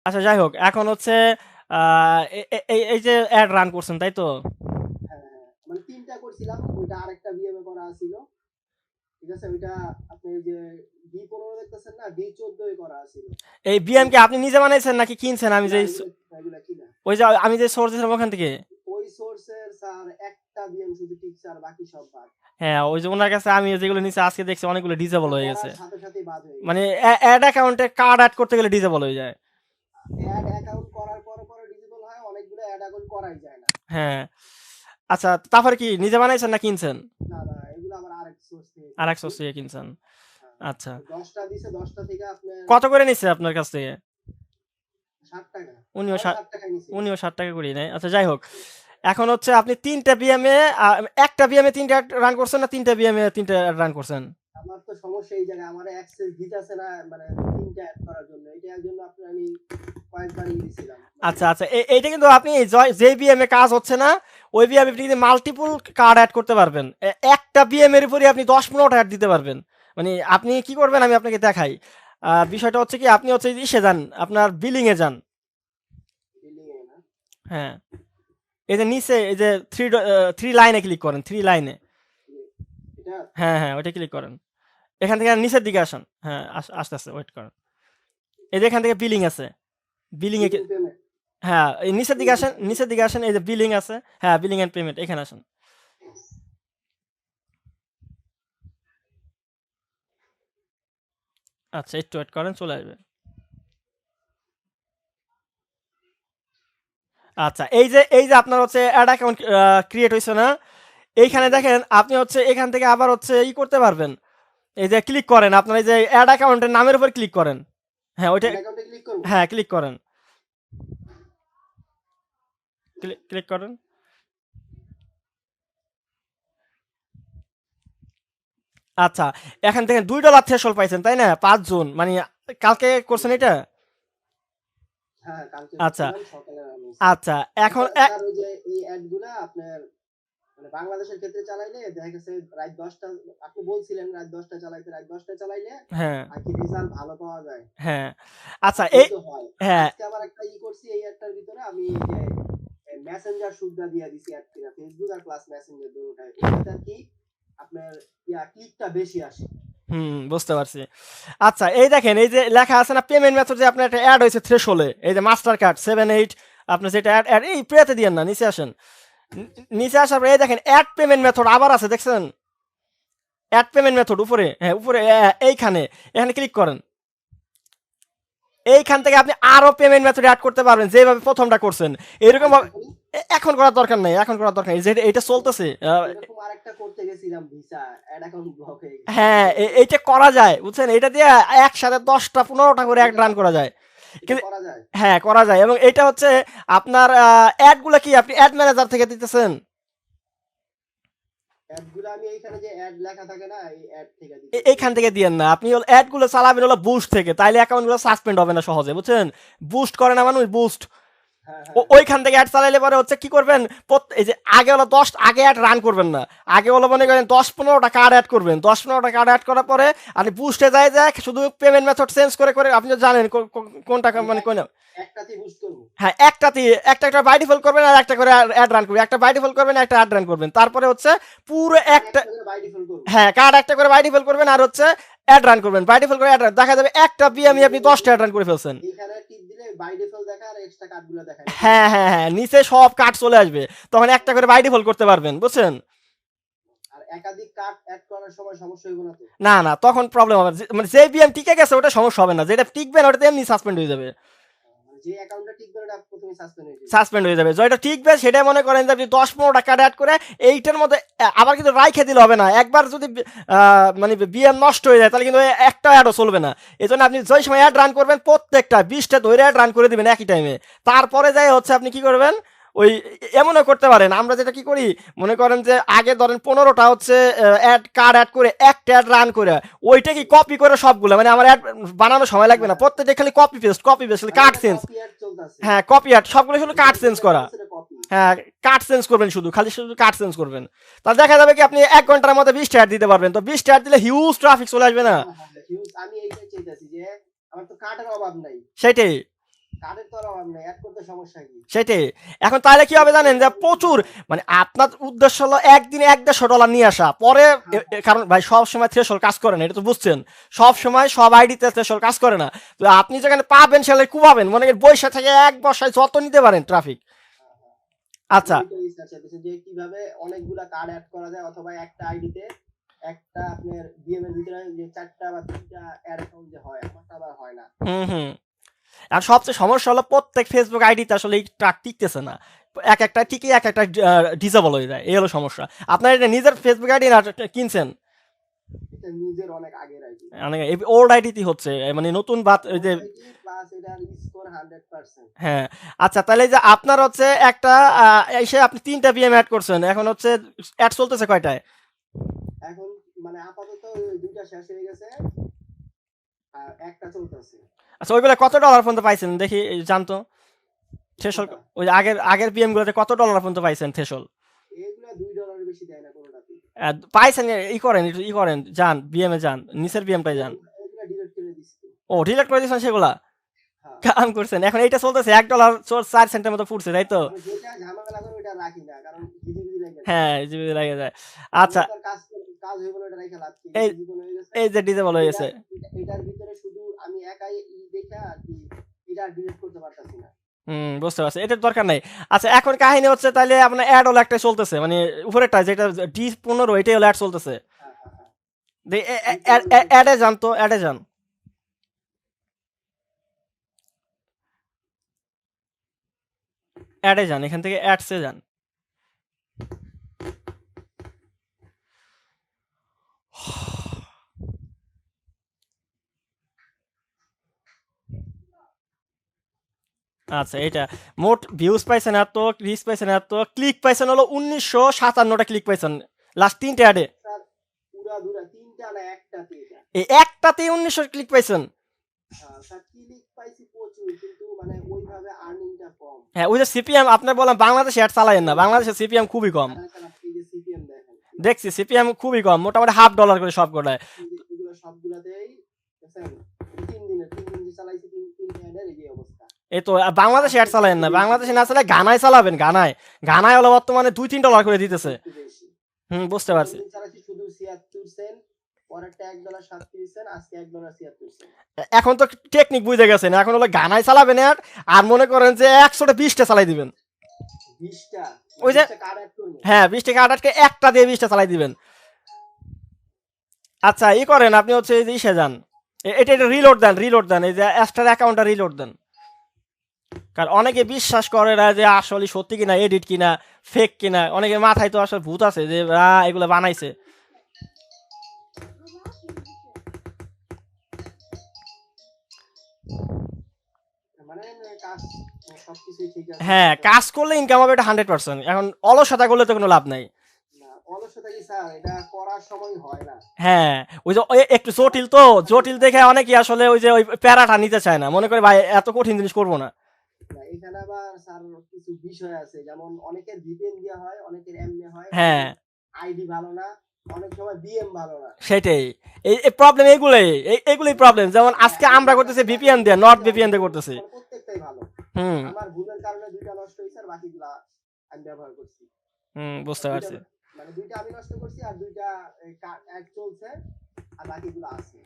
আচ্ছা যাই হোক, এখন হচ্ছে এই যে অ্যাড রান করছেন তাই তো? হ্যাঁ, হ্যাঁ। মানে ৩ টা করছিলাম। ওইটা আরেকটা বিএম এ করা ছিল। ঠিক আছে? ওইটা আপনি ওই যে D15 দেখতেছেন না? D14 এ করা ছিল। এই বিএম ওই কি আপনি নিজে বানাইছেন নাকি কিনছেন? আমি না যে এগুলা কিনা। ওই যে আমি যে সোর্স দিয়েছিলাম ওখান থেকে। ওই সোর্সের স্যার একটা বিএম শুধু টিকছে আর বাকি সব বাদ। হ্যাঁ, ওই যে ওনার কাছে আমি যেগুলো নিচে আজকে দেখছি অনেকগুলো ডিজেবল ওটা হয়ে গেছে। করার সাথে সাথেই বাদ হয়ে মানে গেছে। অ্যাড অ্যাকাউন্টে কার্ড অ্যাড করতে গেলে ডিজেবল হয়ে যায়। এড অ্যাকাউন্ট করার পরে ডিসেবল হয়, অনেকগুলো এড অ্যাকাউন্ট করাই যায় না। হ্যাঁ। আচ্ছা তারপরে কি নিজে বানাইছেন না কিনছেন? না, এগুলো আবার আরেক সোর্স থেকে আরেক কিনছি। সোর্স থেকে কিনছেন। হ্যাঁ। আচ্ছা। 10টা দিছে, 10টা থেকে আপনার কত করে নিচ্ছে আপনার কাছ থেকে? ৳৬০। উনিও তাও ষাট ৳৬০ নিছে। উনিও 60 টাকা করে নেয়। আচ্ছা যাই হোক, এখন হচ্ছে আপনি তিনটা বিএমএ একটা বিএমএ তিনটা রান করছেন না তিনটা বিএমএ তিনটা রান করছেন? আমার তো সমস্যা এই জায়গায়, আমার অ্যাক্সেস দিতেছে না মানে ৩ টা এড করার জন্য। এটার জন্য আপনার আমি কয়েকবার দিছিলাম। মানে আচ্ছা আচ্ছা, এইটা কিন্তু আপনি যে বিএমএ কাজ হচ্ছে না ওই বিএমএ আপনি কিন্তু মাল্টিপল কার্ড অ্যাড করতে পারবেন। একটা বিএম এর উপরে আপনি 10-15টা অ্যাড দিতে পারবেন। মানে আপনি কি করবেন আমি আপনাকে দেখাই। বিষয়টা হচ্ছে কি, আপনি হচ্ছে ইসে যান, আপনার বিলিং এ যান। বিলিং এ না? হ্যাঁ, এই যে নিচে এই যে থ্রি থ্রি লাইনে ক্লিক করেন, থ্রি লাইনে। এটা হ্যাঁ হ্যাঁ, ওইটা ক্লিক করেন। এখান থেকে নিচের দিকে আসুন। হ্যাঁ, আস্তে আস্তে ওয়েট করেন। এই যে এখান থেকে বিলিং আছে, বিলিং এ বিলিং পেমেন্ট। হ্যাঁ এই নিচের দিকে আসেন, এই নিচের দিকে আসেন, এই যে বিলিং আছে। হ্যাঁ, বিলিং এন্ড পেমেন্ট এখানে আসেন। আচ্ছা একটু ওয়েট করেন, চলে আসবে। আচ্ছা এই যে আপনার হচ্ছে অ্যাড অ্যাকাউন্ট ক্রিয়েট হয়েছে না? এইখানে দেখেন আপনি হচ্ছে এখান থেকে আবার হচ্ছে করতে পারবেন। এই যে ক্লিক করেন, আপনার এই যে অ্যাড অ্যাকাউন্টের নামের উপর ক্লিক করেন। হ্যাঁ ওইটা, এড অ্যাকাউন্টে ক্লিক করব? হ্যাঁ ক্লিক করেন, ক্লিক করেন। আচ্ছা, এখান থেকে $2 থ্রেশহোল্ড পাইছেন তাই না? 5 জুন মানে কালকে করছেন এটা? হ্যাঁ, কালকে আচ্ছা করছিলাম, সকালে রান হইছে। আচ্ছা, এখন স্যার ওই যে এই এড গুলা আপনার মানে বাংলাদেশের ক্ষেত্রে চালাইলে দেখা গেছে রাত 10টা, আপনি বলছিলেন রাত 10টা চালাইতে, রাত 10টা চালাইলে হ্যাঁ আর কি রেজাল্ট ভালো পাওয়া যায়। হ্যাঁ আর আচ্ছা দ্রুত হয়। হ্যাঁ আজকে আবার একটা করছি, এই অ্যাডটার ভিতরে আমি এই যে মেসেঞ্জার সুবিধা দিয়ে দিছি অ্যাড কিনা, ফেসবুক আর প্লাস মেসেঞ্জার দুটোটাই। এটাতে কি আপনার ক্লিকটা বেশি আসে। হুম, বুঝতে পারছি। আচ্ছা এই দেখেন এই যে লেখা আছে না পেমেন্ট মেথড, যে আপনার একটা অ্যাড হয়েছে থ্রেশহোল্ডে, এই যে মাস্টার কার্ড 7-8, আপনার যেটা অ্যাড অ্যাড এই প্রেতে দিয়েন না, নিচে আসেন। নিচে আসার পরে এই দেখেন অ্যাড পেমেন্ট মেথড আবার আছে, দেখছেন? অ্যাড পেমেন্ট মেথড উপরে, হ্যাঁ উপরে এইখানে, এখানে ক্লিক করেন। এইখান থেকে আপনি আরো পেমেন্ট মেথড অ্যাড করতে পারবেন যেভাবে প্রথমটা করছেন। এরকম আরেকটা করি। এখন করার দরকার নেই, এখন করার দরকার নেই, যে এটা চলতেছে। এরকম আরেকটা করতে গেছিলাম, ভিসা অ্যাড অ্যাকাউন্ট ব্লক হয়ে গেছে। হ্যাঁ এইটা করা যায় বুঝছেন, এটা দিয়ে একসাথে 10টা 15টা করে এক এটা রান করা যায়। এটা কিন্তু করা যায়। হ্যাঁ করা যায়, এবং এটা হচ্ছে আপনার অ্যাডগুলো কি আপনি অ্যাড ম্যানেজার থেকে দিতেছেন? অ্যাডগুলো আমি এইখানে যে অ্যাড লেখা থাকে না, এই অ্যাড থেকে দিতেছি। এইখান থেকে দিয়েন না, আপনি অ্যাডগুলো চালাবেন হলো বুস্ট থেকে, তাইলে অ্যাকাউন্টগুলো সাসপেন্ড হবে না সহজে, বুঝছেন? বুস্ট করে না মানুষ, বুস্ট। হ্যাঁ, হ্যাঁ, হ্যাঁ। ওইখান থেকে অ্যাড চালাইলে পরে হচ্ছে কি করবেন, এই যে আগে হলো 10 আগে অ্যাড রান করবেন না। আগে হলো মনে করেন 10-15টা কার্ড অ্যাড করবেন, 10-15টা কার্ড অ্যাড করার পরে আপনি বুস্টে যায় শুধু পেমেন্ট মেথড চেঞ্জ করে করে, আপনি তো জানেন কোনটা আমি মানে কোন। একটাতেই বুস্ট করব। হ্যাঁ একটাতে একটা বাই ডিফল্ট করবেন আর একটা করে অ্যাড রান করবেন, একটা বাই ডিফল্ট করবেন একটা অ্যাড রান করবেন, তারপরে হচ্ছে পুরো কার্ড একটা। একটা করে বাই ডিফল্ট করব। হ্যাঁ কার্ড একটা করে বাই ডিফল্ট করবেন আর হচ্ছে অ্যাড রান করবেন, বাই ডিফল্ট করে অ্যাড রান, দেখা যাবে একটা বিএমই আপনি 10টা অ্যাড রান করে ফেলছেন। এইখানে টিপ দিলে বাই ডিফল্ট দেখায় আর এক্সট্রা কার্ডগুলো দেখায় নাকি? হ্যাঁ হ্যাঁ হ্যাঁ, নিচে সব কার্ড চলে আসবে, তখন একটা করে বাই ডিফল্ট করতে পারবেন, বুঝছেন? আর একাধিক কার্ড এড করার সময় সমস্যা হইব না তো? না না, তখন প্রবলেম হবে না। মানে যে বিএম টিকে গেছে ওটা সমস্যা হবে না, যেটা টিকবে না ওটা এমনি সাসপেন্ড হয়ে যাবে। মানে যে অ্যাকাউন্টটা টিকবে ওটা প্রথমে সাসপেন্ড হয়ে যাবে। সাসপেন্ড হয়ে যাবে, যেটা টিকবে সেটা মনে করেন যে আপনি 10-15টা কার্ড অ্যাড করে এইটার মধ্যে আবার কিন্তু রাইখে দিলে হবে না। একবার যদি মানে বিএম নষ্ট হয়ে যায় তাহলে কিন্তু একটা অ্যাডও চলবে না। এই জন্য আপনি যে সময় অ্যাড রান করবেন প্রত্যেকটা 20টা ধরে অ্যাড রান করে দিবেন একই টাইমে। তারপরে যাই হচ্ছে আপনি কি করবেন, ওই এমনও করতে পারেন, আমরা যেটা কি করি মনে করেন যে আগে ধরেন 15টা হচ্ছে অ্যাড কার্ড অ্যাড করে একটা অ্যাড রান করে ওইটা কি কপি করে সবগুলো, মানে আমার অ্যাড বানানোর সময় লাগবে না, হ্যাঁ, প্রত্যেকটা খালি কপি পেস্ট মানে কাট এটা চেঞ্জ। কপি অ্যাড চলতেছে। হ্যাঁ কপি অ্যাড সবগুলো শুধু কাট চেঞ্জ যেটা করা। চলতেছে এটা কপি। হ্যাঁ কাট চেঞ্জ করবেন, শুধু খালি শুধু কাট চেঞ্জ করবেন। তাহলে দেখা যাবে কি আপনি 1 ঘন্টার মধ্যে 20টা অ্যাড দিতে পারবেন, তো 20টা অ্যাড দিলে হিউজ ট্রাফিক চলে আসবে না? হ্যাঁ, হ্যাঁ, হিউজ। আমি এইটাই চাইতেছি যে আমার তো কার্ডের অভাব নাই। সেটাই। কার্ডের তো আর অভাব নেই, অ্যাড করতে সমস্যা কি? সেটাই। এখন তাহলে কি হবে জানেন, যে প্রচুর মানে আপনার উদ্দেশ্য হলো একদিনে $150 নিয়ে আসা, পরে কারণ ভাই সব সময় থ্রেশহোল্ড কাজ করে না, এটা তো বুঝছেন। সব সময় সব আইডিতে থ্রেশহোল্ড কাজ করে না। তো আপনি যেখানে পাবেন সেখানে কুবাবেন, মনে করেন বৈশা থেকে এক বর্ষায় যত নিতে পারেন ট্রাফিক। আচ্ছা, আমি তো রিসার্চ করতেছি যে কিভাবে অনেকগুলা কার্ড অ্যাড করা যায়, অথবা একটা আইডিতে একটা আপনার বিএম এর ভিতরে যে 4টা বা 3টা অ্যাড অ্যাকাউন্ট যে হয়, আমারটা আবার হয় না। হুম। আর সবচেয়ে সমস্যা হলো প্রত্যেক ফেসবুক আইডিতে আসলে এই ট্রাক টিকতেছে না, এক একটা ঠিকই এক একটা ডিসেবল হয়ে যায়, এই হলো সমস্যা। আপনার এটা নিজের ফেসবুক আইডি না কিনছেন? এটা নিজের অনেক আগের আইডি, মানে ওল্ড আইডিতে হচ্ছে, মানে নতুন বাত ওই যে। প্লাস এটার স্কোর 100%। হ্যাঁ। আচ্ছা, তাহলে এই যে আপনার হচ্ছে একটা এসে আপনি 3টা বিএম অ্যাড করছেন, এখন হচ্ছে অ্যাড চলতেছে কয়টায়? এখন মানে আপাতত ওই 2টা শেষ হয়ে গেছে, আর একটা চলতেছে। আচ্ছা, ওইগুলো কত ডলার পর্যন্ত পাইছেন দেখি, জানতো থ্রেশল? ওই যে আগের আগের বিএম গুলোতে কত ডলার পর্যন্ত পাইছেন থ্রেশল? এগুলা $2 বেশি দেয় না কোনোটাতেই। পাইছেন, ই করেন, যান বিএম এ যান, নিচের বিএমটাই যান। এগুলা ডিলিট করে দিছি তো। ও, ডিলেট করে দিয়েছেন সেগুলা? হ্যাঁ, কাম করছেন। এখন এইটা চলতেছে $1.04 মতো ফুটছে, তাই তো? আমি যেটা ঝামেলা করে ওইটা রাখি না, কারণ হিজিবিজি লাগে যায়। হ্যাঁ, জিবি লাগে যায়। আচ্ছা, তার কাজ হয়ে গেল, ওটা রাখা লাভ কি? এই জীবন হয়ে গেছে। এই যে ডিজেবল হয়ে গেছে। এটার ভিতরে শুধু আমি একাই দেখা আর কি, এটা ডিলিট করতে পারতাছি না। বুঝতে পারছি, এটার দরকার নাই। আচ্ছা, এখন কাহিনী হচ্ছে তাহলে আপনার অ্যাড হলো একটাই চলতেছে, মানে উপরেরটা যেটা D15, এটাই হলো অ্যাড চলতেছে। হ্যাঁ, হ্যাঁ, হ্যাঁ। অ্যাডে যান তো, অ্যাডে যান, অ্যাডে যান, এখান থেকে অ্যাডসে যান। আচ্ছা, এটা মোট ভিউজ পাইছেন এত, রিচ পাইছেন এত, ক্লিক পাইছেন হলো 1957টা ক্লিক পাইছেন লাস্ট 3টে অ্যাডে। স্যার পুরা দুরা 3টা না একটাতে এটা। এই একটাতেই 1900 ক্লিক পাইছেন। স্যার ক্লিক পাইছি প্রচুর, কিন্তু মানে ওইভাবে আর্নিংটা কম। হ্যাঁ, ওই যে সিপিএম আপনার বললাম, বাংলাদেশে অ্যাড চালায়েন না, বাংলাদেশে সিপিএম খুবই কম। আর স্যার আপনি যে সিপিএম দেখেন, দেখছি সিপিএম খুবই কম, মোটামুটি $50 করে সব কটায়। এগুলো সবগুলাতেই দেখছেন, 3 দিন যে চালাইছি, 3টা অ্যাডের এই যে অবস্থা। এই তো বাংলাদেশে অ্যাড চালায়েন না, বাংলাদেশে না চালায় গানায় চালাবেন, গানায় হলো বর্তমানে $2-3 করে দিতেছে। একটু বেশি। বুঝতে পারছি। দিন চালাইছি শুধু 76 সেন্ট, পরেরটা $1.37, আজকে $1.76। এখন তো টেকনিক বুঝে গেছেন, এখন হলো গানায় চালাবেন অ্যাড, আর মনে করেন যে 120টা চালাই দিবেন। 20টা, ওই যে 20টা কার্ড অ্যাড করব। হ্যাঁ, 20 টাকা আটকে একটা দিয়ে 20টা চালাই দিবেন। আচ্ছা, ই করেন আপনি হচ্ছে এই যে ইসে যান, এটা এটা রিলোড দেন, এই যে অ্যাস্টার অ্যাকাউন্টটা রিলোড দেন। কারণ অনেকে বিশ্বাস করে না যে আসলে সত্যি কিনা, এডিট কিনা, ফেক কিনা। অনেকে মাথায় তো আসলে ভূত আছে যে এগুলো বানাইছে। মানে কাজ সবকিছুই ঠিক আছে। হ্যাঁ, কাজ করলে ইনকাম হবে, এটা 100%। এখন অলসতা করলে তো কোনো লাভ নাই। না, অলসতা কি স্যার, এটা করার সময় হয় না। হ্যাঁ, ওই যে একটু জটিল দেখে অনেকে আসলে ওই যে ওই প্যারাটা নিতে চায় না, মনে করে ভাই এত কঠিন জিনিস করবো না। না, এখানে আবার স্যার কিছু বিষয় আছে, যেমন অনেকের ভিপিএন দেওয়া হয়, অনেকের এমনি হয়, হ্যাঁ, আইডি ভালো না, অনেক সময় বিএম ভালো না। সেটাই। এই প্রবলেম এগুলোই প্রবলেম। যেমন আজকে আমরা করতেছি ভিপিএন দিয়ে, নর্থ ভিপিএন দিয়ে করতেছি। মানে প্রত্যেকটাই ভালো। হুম আমার ভুলের কারণে 2টা নষ্ট হয়েছে, আর বাকিগুলা আমি ব্যবহার করছি। বুঝতে পারছি। মানে 2টা আমি নষ্ট করছি, আর 2টা এক চলছে, আর বাকিগুলো আছে।